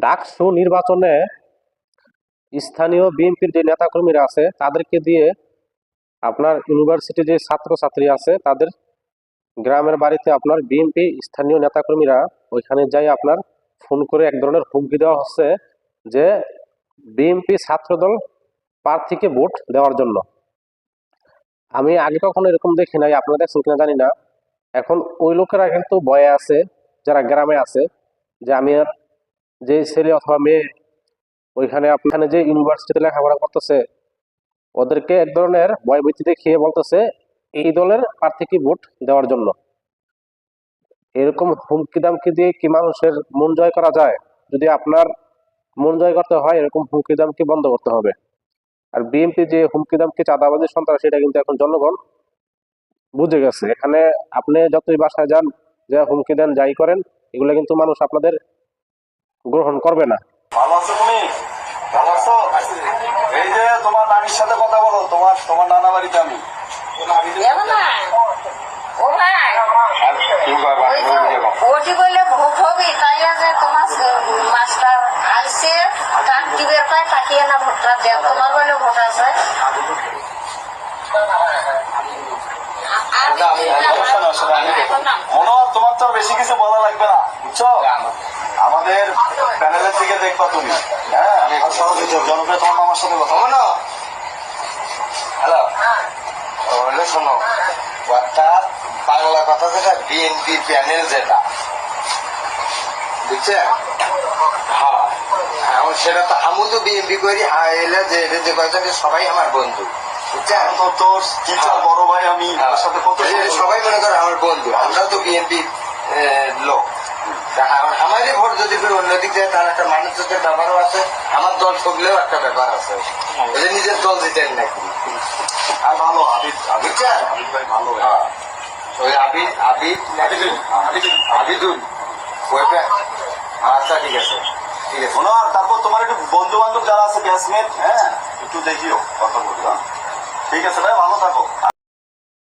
ডাকসু নির্বাচনে স্থানীয় বিএনপির যে নেতাকর্মীরা আছে তাদেরকে দিয়ে আপনার ইউনিভার্সিটির যে ছাত্রছাত্রী আছে তাদের গ্রামের বাড়িতে আপনার বিএনপি স্থানীয় নেতাকর্মীরা ওইখানে যাই আপনার ফোন করে এক ধরনের হুমকি দেওয়া হচ্ছে যে বিএনপি ছাত্রদল প্রার্থীকে ভোট দেওয়ার জন্য। আমি আগে কখনো এরকম দেখি নাই, আপনারা দেখছেন কিনা জানি না। এখন ওই লোকেরা কিন্তু ভয়ে আছে যারা গ্রামে আছে, যে আমি আর যে ছেলে অথবা মেয়ে ওইখানে আপনার যে ইউনিভার্সিটিতে লেখাপড়া করতেছে ওদেরকে এক ধরনের ভয়ভীতি দেখিয়ে বলতেছে এই দলের প্রার্থীকে ভোট দেওয়ার জন্য। এরকম হুমকি দামকি দিয়ে কি মানুষের মন জয় করা যায়? যদি আপনার মন জয় করতে হয় এরকম হুমকি দামকি বন্ধ করতে হবে। আর বিএনপি যে হুমকি দামকি চাঁদাবাজি সন্ত্রাস সেটা কিন্তু এখন জনগণ বুঝে গেছে। এখানে আপনি যতই বাসায় যান, যে হুমকি দেন যাই করেন, এগুলো কিন্তু মানুষ আপনাদের গ্রহণ করবে না। ভালো আছো তুমি? ভালো আছো? এই যে তোমার নানির সাথে কথা বলো, তোমার তোমার নানা বাড়িতে আমি। ওটি বললে ভোট হবে, তাই যে তোমার মাস্টার আইসে কাক দিবের পায় তাকিয়ে না ভোটটা দেয়, তোমার বলে ভোট আছে। মনোহর, তোমার তো বেশি কিছু বলা লাগবে না, বুঝছো? আমাদের প্যানেলের দিকে দেখবা তুমি। হ্যাঁ, জনপ্রিয় তোমার আমার সাথে কথা বলো না। হ্যালো, বলে শোনো, অর্থাৎ বাংলা কথা যেটা বিএনপি প্যানেল যেটা, বুঝছেন? হ্যাঁ, এখন সেটা তো আমি তো বিএনপি করি, এলে যে কয়েকজন সবাই আমার বন্ধু, বুঝছেন? তো তোর টিচার বড় ভাই, আমি তার সাথে কত সবাই মনে করে আমার বন্ধু, আমরাও তো বিএনপি লোক। আমারই ভোট যদি ফির অন্যদিক যায় তার একটা মানুষের ব্যাপারও আছে, আমার দল ঠকলেও একটা ব্যাপার আছে, নিজের দল জিতেন নাকি। আর ভালো আবিদ, বুঝছেন? আবিদ ভাই ভালো। হ্যাঁ, ওই আবিদুল ওইটা। আচ্ছা, ঠিক আছে ঠিক আছে। মনোহর, তারপর তোমার একটু বন্ধু বান্ধব যারা আছে ব্যাচমেট, হ্যাঁ একটু দেখিও, কথা বলবা। ঠিক আছে ভাই, ভালো থাকো।